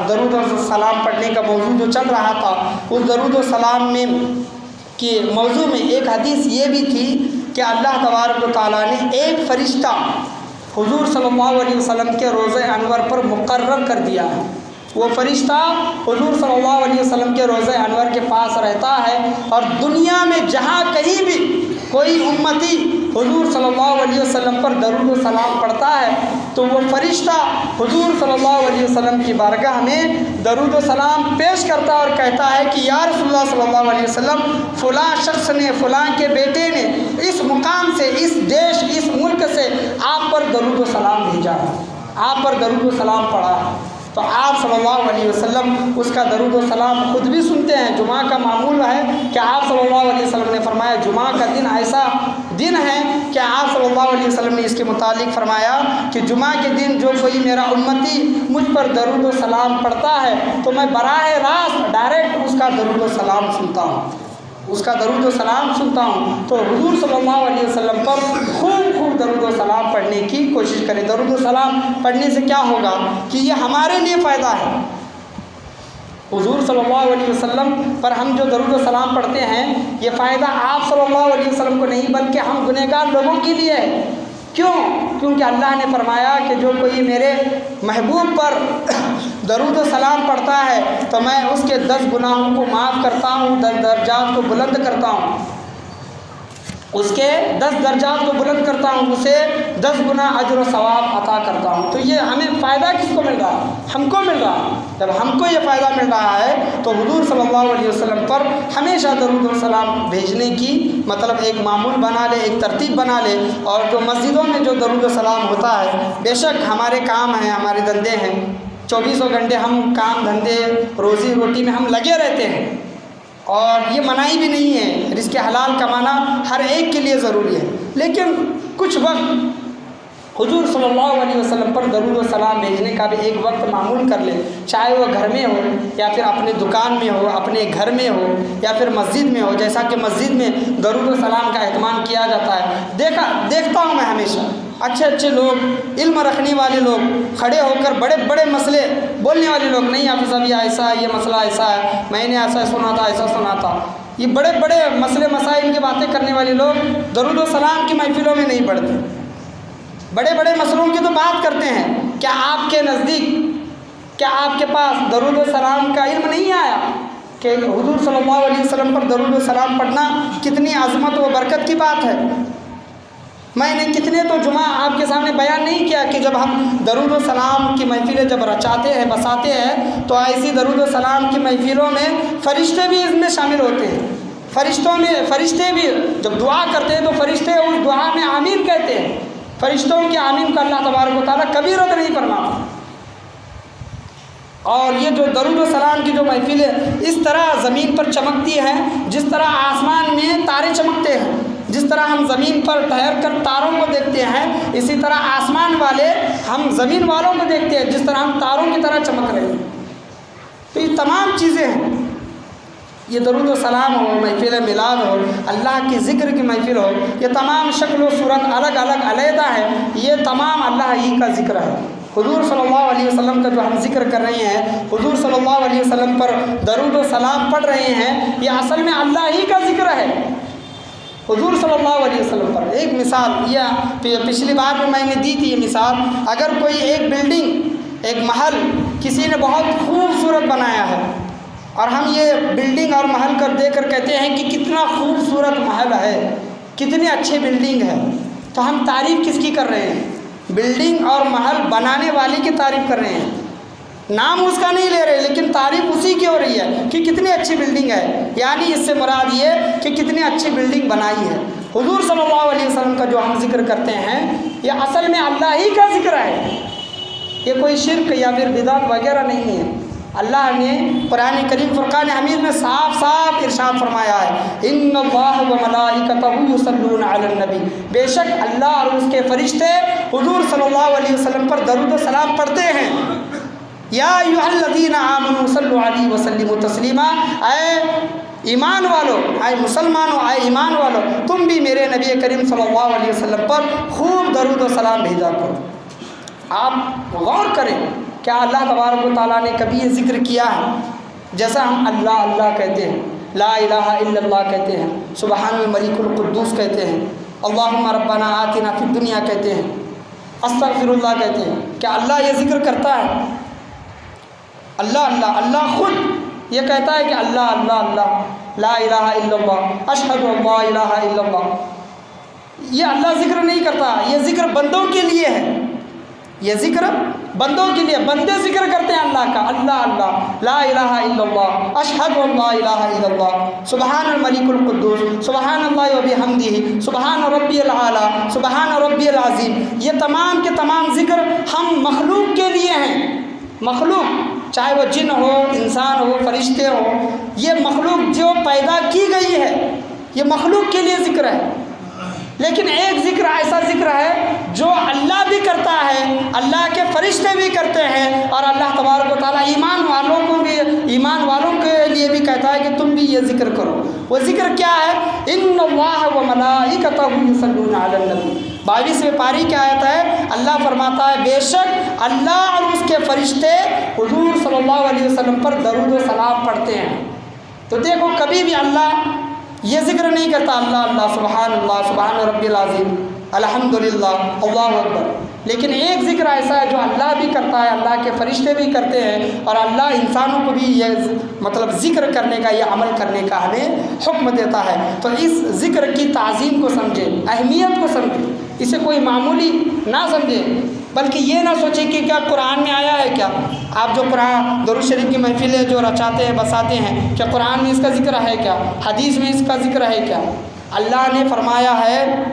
درود و سلام پڑھنے کا موضوع جو چل رہا تھا، اس درود و سلام میں کے موضوع میں ایک حدیث یہ بھی تھی کہ اللہ تبارک و تعالیٰ نے ایک فرشتہ حضور صلی اللہ علیہ وسلم کے روضہ انور پر مقرر کر دیا ہے۔ وہ فرشتہ حضور صلی اللہ علیہ وسلم کے روضہ انور کے پاس رہتا ہے اور دنیا میں جہاں کہیں بھی کوئی امتی حضور صلی اللہ علیہ وسلم پر درود و سلام پڑھتا ہے تو وہ فرشتہ حضور صلی اللہ علیہ وسلم کی بارگاہ میں درود و سلام پیش کرتا اور کہتا ہے کہ یا رسول اللہ صلی اللہ علیہ وسلم، فلاں شخص نے، فلاں کے بیٹے نے اس مقام سے، اس دیش، اس ملک سے آپ پر درود و سلام بھیجا ہے، آپ پر درود و سلام پڑھا ہے۔ تو آپ صلی اللہ علیہ وسلم اس کا درود و سلام خود بھی سنتے ہیں۔ جمعہ کا معمول ہے کہ آپ صلی اللہ علیہ وسلم نے فرمایا جمعہ کا دن ایسا دن ہے کہ آپ صلی اللہ علیہ وسلم نے اس کے متعلق فرمایا کہ جمعہ کے دن جو کوئی میرا امتی مجھ پر درود و سلام پڑھتا ہے تو میں براہ راست ڈائریکٹ اس کا درود و سلام سنتا ہوں، اس کا درود و سلام سنتا ہوں۔ تو حضور صلی اللہ علیہ وسلم پر خوب درود و سلام پڑھنے کی کوشش کریں۔ درود و سلام پڑھنے سے کیا ہوگا کہ یہ ہمارے لیے فائدہ ہے۔ حضور صلی اللہ علیہ وسلم پر ہم جو درود و سلام پڑھتے ہیں یہ فائدہ آپ صلی اللہ علیہ وسلم کو نہیں بلکہ ہم گنہگار لوگوں کے لیے ہے۔ کیوں؟ کیونکہ اللہ نے فرمایا کہ جو کوئی میرے محبوب پر درود و سلام پڑھتا ہے تو میں اس کے 10 گناہوں کو معاف کرتا ہوں، 10 درجات کو بلند کرتا ہوں، اس کے 10 درجات کو بلند کرتا ہوں، اسے 10 گنا اجر و ثواب عطا کرتا ہوں۔ تو یہ ہمیں فائدہ کس کو مل رہا ہے؟ ہم کو مل رہا ہے۔ جب ہم کو یہ فائدہ مل رہا ہے تو حضور صلی اللہ علیہ وسلم پر ہمیشہ درود و سلام بھیجنے کی مطلب ایک معمول بنا لے، ایک ترتیب بنا لے۔ اور جو مسجدوں میں جو درود و سلام ہوتا ہے، بے شک ہمارے کام ہیں، ہمارے دھندے ہیں، 24 گھنٹے ہم کام دھندے روزی روٹی میں ہم لگے رہتے ہیں اور یہ منائی بھی نہیں ہے، رزق حلال کمانا ہر ایک کے لیے ضروری ہے، لیکن کچھ وقت حضور صلی اللہ علیہ وسلم پر درود و سلام بھیجنے کا بھی ایک وقت معمول کر لے، چاہے وہ گھر میں ہو یا پھر اپنے دکان میں ہو، اپنے گھر میں ہو یا پھر مسجد میں ہو، جیسا کہ مسجد میں درود و سلام کا اہتمام کیا جاتا ہے۔ دیکھتا ہوں میں ہمیشہ اچھے لوگ، علم رکھنے والے لوگ کھڑے ہو کر بڑے بڑے مسئلے بولنے والے لوگ، نہیں آپ صاحب یہ ایسا ہے، یہ مسئلہ ایسا ہے، میں نے ایسا سنا تھا، ایسا سنا تھا، یہ بڑے بڑے مسئلے مسائل کی باتیں کرنے والے لوگ درود و سلام کی محفلوں میں نہیں پڑھتے، بڑے بڑے مسئلوں کی تو بات کرتے ہیں۔ کیا آپ کے نزدیک، کیا آپ کے پاس درود و سلام کا علم نہیں آیا کہ حضور صلی اللہ علیہ وسلم پر درود و سلام پڑھنا کتنی عظمت و برکت کی بات ہے؟ میں نے کتنے تو جمعہ آپ کے سامنے بیان نہیں کیا کہ جب ہم درود و سلام کی محفلیں جب رچاتے ہیں، بساتے ہیں، تو ایسی درود و سلام کی محفلوں میں فرشتے بھی اس میں شامل ہوتے ہیں۔ فرشتے بھی جب دعا کرتے ہیں تو فرشتے اس دعا میں آمین کہتے ہیں۔ فرشتوں کے آمین کو اللہ تبارک و تعالیٰ کبھی رد نہیں فرماتا۔ اور یہ جو درود و سلام کی جو محفلیں اس طرح زمین پر چمکتی ہیں جس طرح آسمان میں تارے چمکتے ہیں، جس طرح ہم زمین پر ٹھہر کر تاروں کو دیکھتے ہیں، اسی طرح آسمان والے ہم زمین والوں کو دیکھتے ہیں، جس طرح ہم تاروں کی طرح چمک رہے ہیں۔ تو یہ تمام چیزیں ہیں، یہ درود و سلام ہو، محفل میلاد ہو، اللہ کی ذکر کی محفل ہو، یہ تمام شکل و صورت الگ الگ علیحدہ ہے، یہ تمام اللہ ہی کا ذکر ہے۔ حضور صلی اللہ علیہ وسلم کا جو ہم ذکر کر رہے ہیں، حضور صلی اللہ علیہ وسلم پر درود و سلام پڑھ رہے ہیں، یہ اصل میں اللہ ہی کا ذکر ہے۔ حضور صلی اللہ علیہ وسلم پر ایک مثال، یہ پچھلی بار میں نے دی تھی یہ مثال، اگر کوئی ایک بلڈنگ، ایک محل کسی نے بہت خوبصورت بنایا ہے، اور ہم یہ بلڈنگ اور محل کر دیکھ کر کہتے ہیں کہ کتنا خوبصورت محل ہے، کتنی اچھی بلڈنگ ہے، تو ہم تعریف کس کی کر رہے ہیں؟ بلڈنگ اور محل بنانے والے کی تعریف کر رہے ہیں، نام اس کا نہیں لے رہے، لیکن تعریف اسی کی ہو رہی ہے کہ کتنی اچھی بلڈنگ ہے، یعنی اس سے مراد یہ کہ کتنی اچھی بلڈنگ بنائی ہے۔ حضور صلی اللہ علیہ وسلم کا جو ہم ذکر کرتے ہیں، یہ اصل میں اللہ ہی کا ذکر ہے، یہ کوئی شرک یا پھر بدعت وغیرہ نہیں ہے۔ اللہ نے قرآن کریم فرقان حمید میں صاف صاف ارشاد فرمایا ہے، ان اللہ و ملائکتہ یصلون علی النبی، بے شک اللہ اور اس کے فرشتے حضور صلی اللہ علیہ وسلم پر درود و سلام پڑھتے ہیں۔ یا ایھا الذین آمنوا صلوا علیہ وسلموا تسلیما، اے ایمان والو، اے مسلمانوں، اے ایمان والو، تم بھی میرے نبی کریم صلی اللہ علیہ وسلم پر خوب درود و سلام بھیجا کرو۔ آپ غور کریں، کیا اللہ تبارک و تعالیٰ نے کبھی یہ ذکر کیا ہے؟ جیسا ہم اللہ اللہ کہتے ہیں، لا الہ الا اللہ کہتے ہیں، سبحان الملک القدوس کہتے ہیں، اللہم ربنا آتنا فی الدنیا کہتے ہیں، استغفر اللہ کہتے ہیں، کیا اللہ یہ ذکر کرتا ہے؟ اللہ اللہ، اللہ خود یہ کہتا ہے کہ اللہ اللہ اللہ، لا الہ الا اللہ، اشہد ان لا الہ الا اللہ، یہ اللہ ذکر نہیں کرتا، یہ ذکر بندوں کے لیے ہے، یہ ذکر بندوں کے لیے، بندے ذکر کرتے ہیں اللہ کا، اللہ اللہ، لا الہ الا اللہ، اشہد ان لا الہ الا اللہ، سبحان الملک القدوس، سبحان اللہ و بحمدہ، سبحان ربی الاعلیٰ، سبحان ربی العظیم، یہ تمام کے تمام ذکر ہم مخلوق کے لیے ہیں۔ مخلوق، چاہے وہ جن ہو، انسان ہو، فرشتے ہو، یہ مخلوق جو پیدا کی گئی ہے، یہ مخلوق کے لیے ذکر ہے۔ لیکن ایک ذکر ایسا ذکر ہے جو اللہ بھی کرتا ہے، اللہ کے فرشتے بھی کرتے ہیں، اور اللہ تبارک و تعالیٰ ایمان والوں کے لیے بھی کہتا ہے کہ تم بھی یہ ذکر کرو۔ وہ ذکر کیا ہے؟ ان اللہ و ملائکتہ یصلون علی النبی، 22ویں پاری کی آیت ہے، اللہ فرماتا ہے بے شک اللہ اور اس کے فرشتے حضور صلی اللہ علیہ وسلم پر درود و سلام پڑھتے ہیں۔ تو دیکھو کبھی بھی اللہ یہ ذکر نہیں کرتا اللہ اللہ، سبحان ربی العظیم، الحمدللہ، اللہ اکبر، لیکن ایک ذکر ایسا ہے جو اللہ بھی کرتا ہے، اللہ کے فرشتے بھی کرتے ہیں، اور اللہ انسانوں کو بھی یہ ذکر کرنے کا، یہ عمل کرنے کا ہمیں حکم دیتا ہے۔ تو اس ذکر کی تعظیم کو سمجھیں، اہمیت کو سمجھیں، اسے کوئی معمولی نہ سمجھیں، بلکہ یہ نہ سوچیں کہ کیا قرآن میں آیا ہے کیا؟ آپ جو قرآن درود شریف کی محفلیں جو رچاتے ہیں، بساتے ہیں، کیا قرآن میں اس کا ذکر ہے کیا؟ حدیث میں اس کا ذکر ہے کیا؟ اللہ نے فرمایا ہے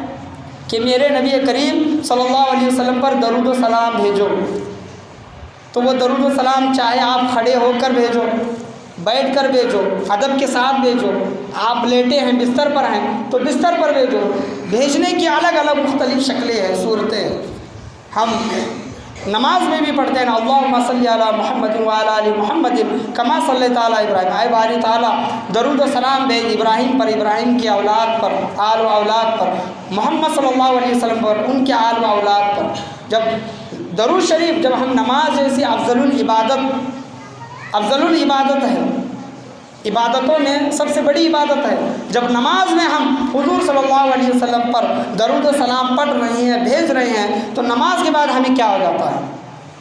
کہ میرے نبی کریم صلی اللہ علیہ وسلم پر درود و سلام بھیجو، تو وہ درود و سلام چاہے آپ کھڑے ہو کر بھیجو، بیٹھ کر بھیجو، ادب کے ساتھ بھیجو، آپ لیٹے ہیں بستر پر ہیں تو بستر پر بھیجو، بھیجنے کی الگ الگ مختلف شکلیں ہیں، صورتیں ہیں۔ ہم نماز میں بھی پڑھتے ہیں اللہم صلی علی محمد وعلی آل محمد کما صلیت علی ابراہیم، اے باری تعالیٰ درود و سلام بھیج ابراہیم پر، ابراہیم کی اولاد پر، آل و اولاد پر، محمد صلی اللہ علیہ وسلم پر، ان کے آل و اولاد پر۔ جب درود شریف، جب ہم نماز جیسی افضل العبادت ہے، عبادتوں میں سب سے بڑی عبادت ہے، جب نماز میں ہم حضور صلی اللہ علیہ وسلم پر درود و سلام پڑھ رہے ہیں، بھیج رہے ہیں، تو نماز کے بعد ہمیں کیا ہو جاتا ہے؟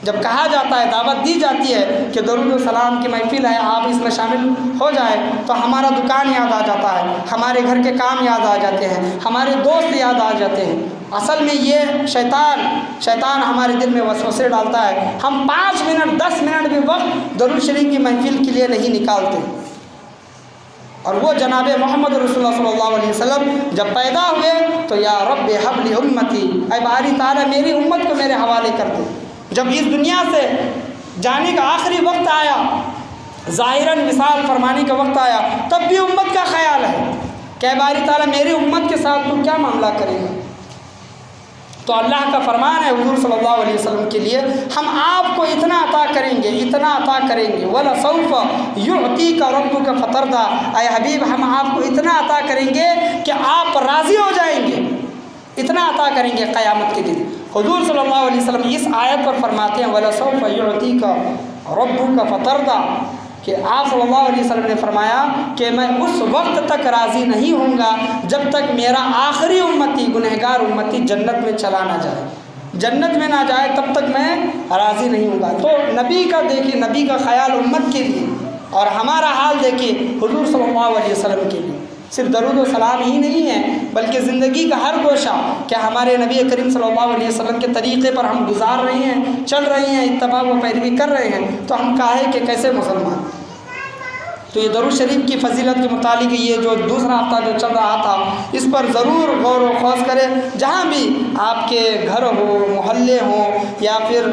جب کہا جاتا ہے، دعوت دی جاتی ہے کہ درود و سلام کی محفل ہے، آپ اس میں شامل ہو جائیں، تو ہمارا دکان یاد آ جاتا ہے، ہمارے گھر کے کام یاد آ جاتے ہیں، ہمارے دوست یاد آ جاتے ہیں۔ اصل میں یہ شیطان ہمارے دل میں وسوسے ڈالتا ہے، ہم 5 منٹ 10 منٹ بھی وقت درود شریف کی محفل کے لیے نہیں نکالتے۔ اور وہ جناب محمد رسول اللہ صلی اللہ علیہ وسلم جب پیدا ہوئے تو یا رب حب لی امتی، اے باری تعالیٰ میری امت کو میرے حوالے کر دے۔ جب اس دنیا سے جانے کا آخری وقت آیا، ظاہراً وصال فرمانے کا وقت آیا، تب بھی امت کا خیال ہے، کہ باری تعالیٰ میری امت کے ساتھ تو کیا معاملہ کرے گا؟ تو اللہ کا فرمان ہے حضور صلی اللہ علیہ وسلم کے لیے، ہم آپ کو اتنا عطا کریں گے، اتنا عطا کریں گے، وَلَسَوْفَ يُعْطِيكَ رَبُّكَ فَتَرْضَىٰ، اے حبیب ہم آپ کو اتنا عطا کریں گے کہ آپ راضی ہو جائیں گے، اتنا عطا کریں گے قیامت کے دن۔ حضور صلی اللہ علیہ وسلم اس آیت پر فرماتے ہیں وَلَسَوْفَ يُعْطِيكَ رَبُّكَ فَتَرْضَىٰ، کہ آپ صلی اللہ علیہ وسلم نے فرمایا کہ میں اس وقت تک راضی نہیں ہوں گا جب تک میرا آخری امتی، گنہگار امتی جنت میں چلا نہ جائے، جنت میں نہ جائے تب تک میں راضی نہیں ہوں گا۔ تو نبی کا دیکھیے، نبی کا خیال امت کے لیے، اور ہمارا حال دیکھیے حضور صلی اللہ علیہ وسلم کے لیے، صرف درود و سلام ہی نہیں ہے بلکہ زندگی کا ہر گوشہ کیا ہمارے نبی کریم صلی اللہ علیہ وسلم کے طریقے پر ہم گزار رہے ہیں، چل رہے ہیں، اتباع و پیروی کر رہے ہیں، تو ہم کاہے کہ کیسے مسلمان۔ تو یہ درود شریف کی فضیلت کے متعلق یہ جو دوسرا ہفتہ جو چل رہا تھا اس پر ضرور غور و خوض کریں، جہاں بھی آپ کے گھر ہو، محلے ہوں، یا پھر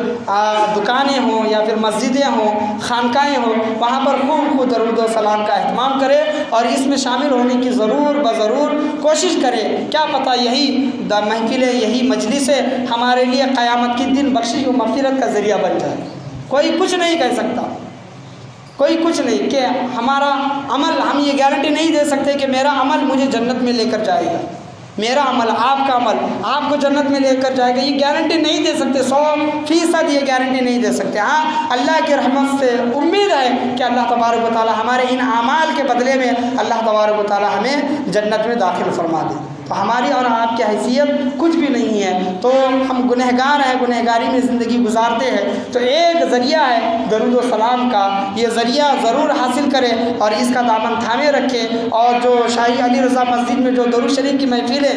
دکانیں ہوں، یا پھر مسجدیں ہوں، خانقاہیں ہوں، وہاں پر خوب درود و سلام کا اہتمام کریں اور اس میں شامل ہونے کی ضرور کوشش کریں۔ کیا پتہ یہی محفلیں، یہی مجلسیں ہمارے لیے قیامت کے دن بخشش و مغفرت کا ذریعہ بن جائے۔ کوئی کچھ نہیں کہہ سکتا، کوئی کچھ نہیں کہ ہمارا عمل، ہم یہ گارنٹی نہیں دے سکتے کہ میرا عمل مجھے جنت میں لے کر جائے گا، میرا عمل، آپ کا عمل آپ کو جنت میں لے کر جائے گا، یہ گارنٹی نہیں دے سکتے، 100% یہ گارنٹی نہیں دے سکتے۔ ہاں اللہ کی رحمت سے امید ہے کہ اللہ تبارک و تعالی ہمارے ان اعمال کے بدلے میں اللہ تبارک و تعالی ہمیں جنت میں داخل فرما دے۔ تو ہماری اور آپ کی حیثیت کچھ بھی نہیں ہے، تو ہم گنہگار ہیں، گنہگاری میں زندگی گزارتے ہیں، تو ایک ذریعہ ہے درود و سلام کا، یہ ذریعہ ضرور حاصل کریں اور اس کا دامن تھامے رکھیں۔ اور جو شاہی علی رضا مسجد میں جو درود شریف کی محفلیں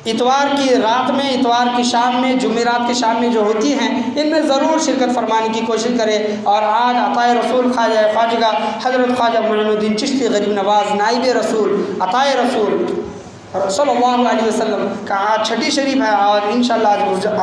اتوار کی رات میں، اتوار کی شام میں، جمعرات کی شام میں جو ہوتی ہیں، ان میں ضرور شرکت فرمانے کی کوشش کرے۔ اور آج عطائے رسول خواجہ حضرت خواجہ معین الدین چشتی غریب نواز نائب رسول عطائے رسول صلی اللہ علیہ وسلم کا آج چھٹی شریف ہے، اور انشاءاللہ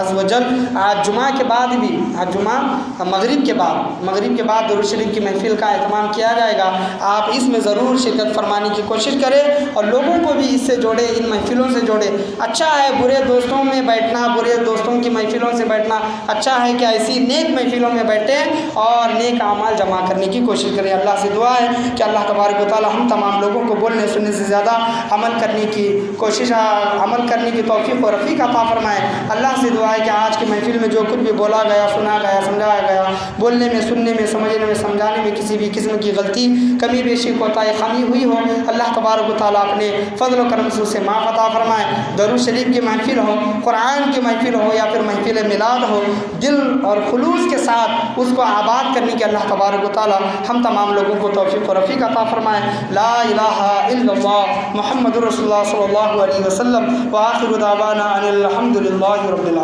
عز و جل آج جمعہ کے بعد بھی، آج جمعہ مغرب کے بعد درود شریف کی محفل کا اہتمام کیا جائے گا۔ آپ اس میں ضرور شرکت فرمانے کی کوشش کریں اور لوگوں کو بھی اس سے جوڑے، ان محفلوں سے جوڑے۔ اچھا ہے برے دوستوں میں بیٹھنا، برے دوستوں کی محفلوں سے بیٹھنا، اچھا ہے کہ ایسی نیک محفلوں میں بیٹھیں اور نیک اعمال جمع کرنے کی کوشش کریں۔ اللہ سے دعا ہے کہ اللہ تبارک و تعالی ہم تمام لوگوں کو بولنے سننے سے زیادہ عمل کرنے کی توفیق و رفیق عطا فرمائے۔ اللہ سے دعا ہے کہ آج کی محفل میں جو کچھ بھی بولا گیا، سنا گیا، سمجھایا گیا، بولنے میں، سننے میں، سمجھنے میں، سمجھانے میں کسی بھی قسم کی غلطی، کمی بیشی، کوتاہی، خامی ہوئی ہو، اللہ تبارک و تعالیٰ اپنے فضل و کرم سے اسے معاف عطا فرمائے۔ درود شریف کی محفل ہو، قرآن کی محفل ہو، یا پھر محفل میلاد ہو، دل اور خلوص کے ساتھ اس کو آباد کرنے کی اللہ تبارک و تعالیٰ ہم تمام لوگوں کو توفیق و رفیق عطا فرمائے۔ لا الہ الا اللہ محمد رسول اللہ صلی اللہ علیہ وسلم، وآخر دعوانا ان الحمد للہ رب العالمین۔